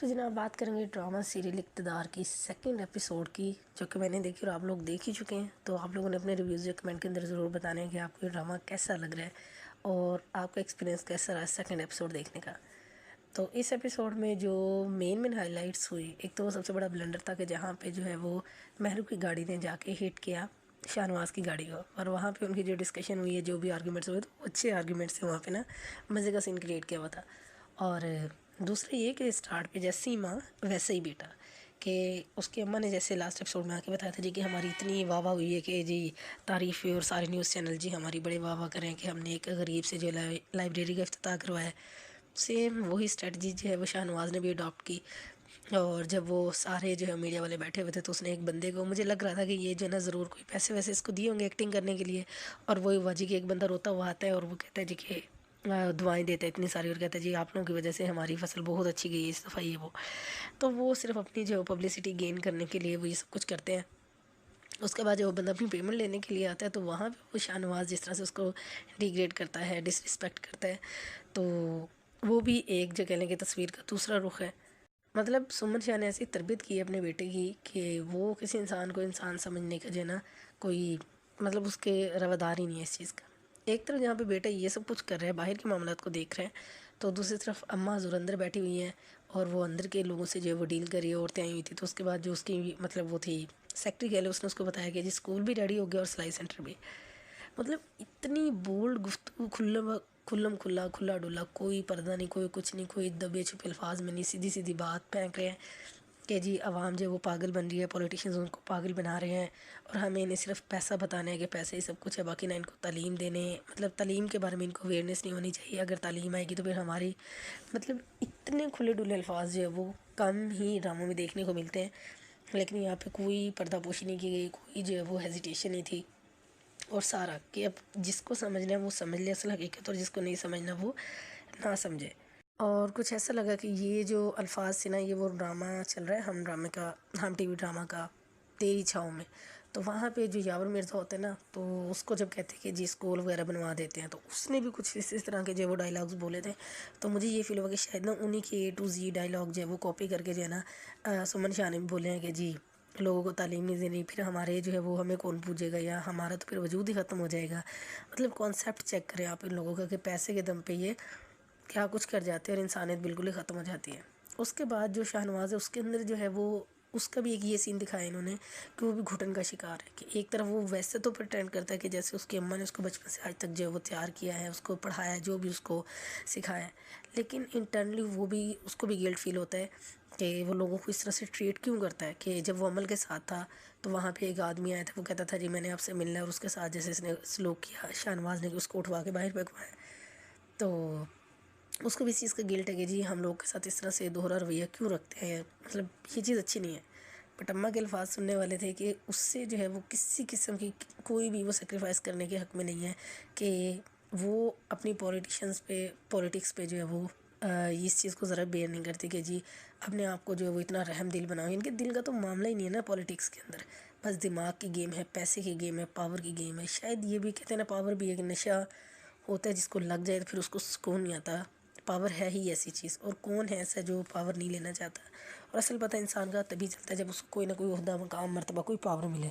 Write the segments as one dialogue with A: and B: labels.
A: تو جناب بات کریں گے ڈرامہ سیریل اقتدار کی سیکنڈ ایپیسوڈ کی، جو کہ میں نے دیکھی اور آپ لوگ دیکھ ہی چکے ہیں. تو آپ لوگوں نے اپنے ریویوز یا کمنٹ کے اندر ضرور بتانا ہے کہ آپ کو یہ ڈرامہ کیسا لگ رہا ہے اور آپ کا ایکسپیرینس کیسا رہا سیکنڈ ایپیسوڈ دیکھنے کا. تو اس ایپیسوڈ میں جو مین ہائی لائٹس ہوئی، ایک تو وہ سب سے بڑا بلنڈر تھا کہ جہاں پہ جو ہے وہ مہرو کی گاڑی نے جا کے ہٹ کیا شاہ نواز کی گاڑی کو، اور وہاں پہ ان کی جو ڈسکشن ہوئی ہے، جو بھی آرگیومنٹس ہوئے، تو اچھے آرگیومنٹس تھے وہاں پہ نا، مزے کا سین کریٹ کیا ہوا تھا. اور دوسرا یہ کہ اسٹارٹ پہ جیسی ماں ویسے ہی بیٹا، کہ اس کی اماں نے جیسے لاسٹ ایپیسوڈ میں آ کے بتایا تھا جی کہ ہماری اتنی واہ واہ ہوئی ہے کہ جی تعریف ہوئی اور سارے نیوز چینل جی ہماری بڑے واہ واہ کریں کہ ہم نے ایک غریب سے جو لائبریری کا افتتاح کروایا. سیم وہی اسٹریٹجی جو ہے وہ شاہ نواز نے بھی اڈاپٹ کی. اور جب وہ سارے جو ہے میڈیا والے بیٹھے ہوئے تھے تو اس نے ایک بندے کو، مجھے لگ رہا تھا کہ یہ جو ہے نا ضرور کوئی پیسے ویسے اس کو دیے ہوں گے ایکٹنگ کرنے کے لیے، اور وہی ہوا جی کہ ایک بندہ روتا ہوا آتا ہے اور وہ کہتا ہے جی کہ دعائیں دیتا ہے اتنی ساری، اور کہتا ہے جی آپ لوگوں کی وجہ سے ہماری فصل بہت اچھی گئی اس دفعہ یہ وہ. تو وہ صرف اپنی جو پبلسٹی گین کرنے کے لیے وہ یہ سب کچھ کرتے ہیں. اس کے بعد جب وہ بندہ اپنی پیمنٹ لینے کے لیے آتا ہے تو وہاں پہ وہ شاہ نواز جس طرح سے اس کو ڈیگریڈ کرتا ہے، ڈس رسپیکٹ کرتا ہے، تو وہ بھی ایک جو کہنے کی تصویر کا دوسرا رخ ہے. مطلب سمن شاہ نے ایسی تربیت کی ہے اپنے بیٹے کی کہ وہ کسی انسان کو انسان سمجھنے کا جو ہے نا کوئی مطلب اس کے روادار ہی نہیں ہے اس چیز کا. ایک طرف جہاں پہ بیٹا یہ سب کچھ کر رہا ہے، باہر کے معاملات کو دیکھ رہے ہیں، تو دوسری طرف اماں حضور اندر بیٹھی ہوئی ہیں اور وہ اندر کے لوگوں سے جو ہے وہ ڈیل کر رہی ہے. عورتیں آئی ہوئی تھیں تو اس کے بعد جو اس کی مطلب وہ تھی سیکٹری کہہ لو، اس نے اس کو بتایا کہ جی اسکول بھی ریڈی ہو گیا اور سلائی سینٹر بھی. مطلب اتنی بولڈ گفتگو، کھلا ڈولا، کوئی پردہ نہیں، کوئی کچھ نہیں، کوئی دبے چھپے الفاظ میں نہیں، سیدھی سیدھی بات پھینک رہے ہیں کہ جی عوام جو ہے وہ پاگل بن رہی ہے، پولیٹیشینز ان کو پاگل بنا رہے ہیں، اور ہمیں انہیں صرف پیسہ بتانا ہے کہ پیسے ہی سب کچھ ہے، باقی نہ ان کو تعلیم دینے، مطلب تعلیم کے بارے میں ان کو اویئرنیس نہیں ہونی چاہیے. اگر تعلیم آئے گی تو پھر ہماری مطلب اتنے کھلے ڈلے الفاظ جو ہے وہ کم ہی ڈراموں میں دیکھنے کو ملتے ہیں. لیکن یہاں پہ کوئی پردہ پوشی نہیں کی گئی، کوئی جو ہے وہ ہیزیٹیشن نہیں تھی، اور سارا کہ اب جس کو سمجھنا ہے وہ سمجھ لے اصل حقیقت، اور جس کو نہیں سمجھنا وہ نہ سمجھے. اور کچھ ایسا لگا کہ یہ جو الفاظ تھے نا، یہ وہ ڈرامہ چل رہا ہے ہم ڈرامے کا، ہم ٹی وی ڈرامہ کا تیری چھاؤں میں. تو وہاں پہ جو یاور مرزا ہوتے ہیں نا، تو اس کو جب کہتے ہیں کہ جی اسکول وغیرہ بنوا دیتے ہیں، تو اس نے بھی کچھ اس طرح کے جو وہ ڈائلاگز بولے تھے. تو مجھے یہ فیل ہوا کہ شاید نا انہی کی A to Z ڈائلاگ جو ہے وہ کاپی کر کے جو ہے نا سمن شاہ نے بھی بولے ہیں کہ جی لوگوں کو تعلیم نہیں دینی، پھر ہمارے جو ہے وہ ہمیں کون پوجے گا، یا ہمارا تو پھر وجود ہی ختم ہو جائے گا. مطلب کانسیپٹ چیک کریں آپ ان لوگوں کا کہ پیسے کے دم پہ یہ کیا کچھ کر جاتے ہیں اور انسانیت بالکل ہی ختم ہو جاتی ہے. اس کے بعد جو شاہ نواز ہے اس کے اندر جو ہے وہ اس کا بھی ایک یہ سین دکھایا انہوں نے کہ وہ بھی گھٹن کا شکار ہے. کہ ایک طرف وہ ویسے تو پریٹینڈ کرتا ہے کہ جیسے اس کی اماں نے اس کو بچپن سے آج تک جو ہے وہ تیار کیا ہے، اس کو پڑھایا ہے، جو بھی اس کو سکھایا ہے، لیکن انٹرنلی وہ بھی اس کو بھی گلٹ فیل ہوتا ہے کہ وہ لوگوں کو اس طرح سے ٹریٹ کیوں کرتا ہے. کہ جب وہ عمل کے ساتھ تھا تو وہاں پہ ایک آدمی آیا تھا، وہ کہتا تھا جی میں نے آپ سے ملنا ہے، اور اس کے ساتھ جیسے اس نے سلوک کیا شاہ نواز نے، اس کو اٹھوا کے باہر پھینکوایا. تو اس کو بھی اس چیز کا گلٹ ہے کہ جی ہم لوگ کے ساتھ اس طرح سے دوہرا رویہ کیوں رکھتے ہیں، مطلب یہ چیز اچھی نہیں ہے. بٹ اماں کے الفاظ سننے والے تھے کہ اس سے جو ہے وہ کسی قسم کی کوئی بھی وہ سیکریفائس کرنے کے حق میں نہیں ہے، کہ وہ اپنی پولیٹکس پہ جو ہے وہ اس چیز کو ذرا بیئر نہیں کرتی کہ جی اپنے آپ کو جو ہے وہ اتنا رحم دل بناؤ. ان کے دل کا تو معاملہ ہی نہیں ہے نا پولیٹکس کے اندر، بس دماغ کی گیم ہے، پیسے کی گیم ہے، پاور کی گیم ہے. شاید یہ بھی کہتے ہیں نا پاور بھی ایک نشہ ہوتا ہے، جس کو لگ جائے تو پھر اس کو سکون نہیں آتا. پاور ہے ہی ایسی چیز، اور کون ہے ایسا جو پاور نہیں لینا چاہتا. اور اصل پتہ انسان کا تبھی چلتا ہے جب اس کو کوئی نہ کوئی عہدہ، مقام، مرتبہ، کوئی پاور ملے.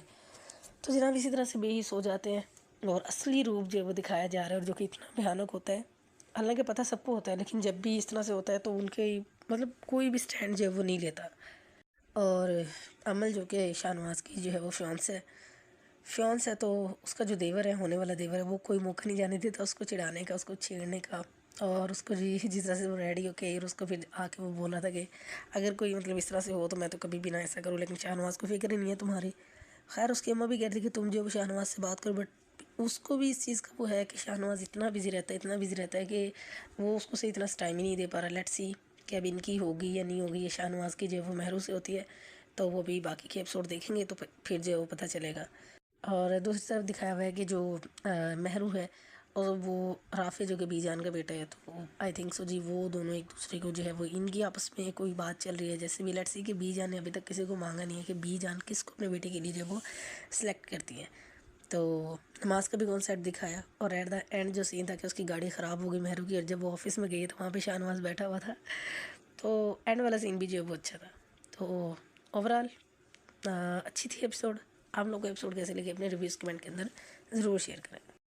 A: تو جناب اسی طرح سے بے حس ہو جاتے ہیں، اور اصلی روپ جو ہے وہ دکھایا جا رہا ہے، اور جو کہ اتنا بھیانک ہوتا ہے. حالانکہ پتہ سب کو ہوتا ہے، لیکن جب بھی اس طرح سے ہوتا ہے تو ان کے مطلب کوئی بھی سٹینڈ جو ہے وہ نہیں لیتا. اور عمل جو کہ شاہ نواز کی جو ہے وہ فیونس ہے، تو اس کا جو دیور ہے، ہونے والا دیور ہے، وہ کوئی موقع نہیں جانے دیتا اس کو چڑھانے کا، اس کو چھیڑنے کا. اور اس کو جی جس طرح سے وہ ریڈی ہو کے، اور اس کو پھر آ کے وہ بولا تھا کہ اگر کوئی مطلب اس طرح سے ہو تو میں تو کبھی بھی نہ ایسا کروں، لیکن شاہ نواز کو فکر ہی نہیں ہے تمہاری. خیر اس کی اماں بھی کہتی کہ تم جو شاہ نواز سے بات کرو، بٹ اس کو بھی اس چیز کا وہ ہے کہ شاہ نواز اتنا بزی رہتا ہے کہ وہ اس کو صحیح اتنا ٹائم ہی نہیں دے پا رہا. لیٹس سی کہ اب ان کی ہوگی یا نہیں ہوگی. یہ شاہ نواز کی جو ہے وہ مہرو سے ہوتی ہے، تو وہ بھی باقی کے ایپیسوڈ دیکھیں گے تو پھر جو ہے وہ پتہ چلے گا. اور دوسری طرف دکھایا ہوا ہے کہ جو مہرو ہے اور وہ رافع جو کہ بی جان کا بیٹا ہے، تو آئی تھنک سو جی وہ دونوں ایک دوسرے کو جو ہے وہ ان کی آپس میں کوئی بات چل رہی ہے. جیسے بھی لیٹس سی کہ بی جان نے ابھی تک کسی کو مانگا نہیں ہے کہ بی جان کس کو اپنے بیٹے کے لیے جو ہے وہ سلیکٹ کرتی ہے. تو نماز کا بھی کانسیپٹ دکھایا، اور ایٹ دا اینڈ جو سین تھا کہ اس کی گاڑی خراب ہو گئی مہرو کی، اور جب وہ آفس میں گئی تو وہاں پہ شاہ نواز بیٹھا ہوا تھا. تو اینڈ والا سین بھی جو ہے وہ اچھا تھا. تو اوور آل اچھی تھی ایپیسوڈ. آپ لوگوں کو ایپیسوڈ کیسے لگے اپنے ریویوز کمنٹ کے اندر ضرور شیئر کریں.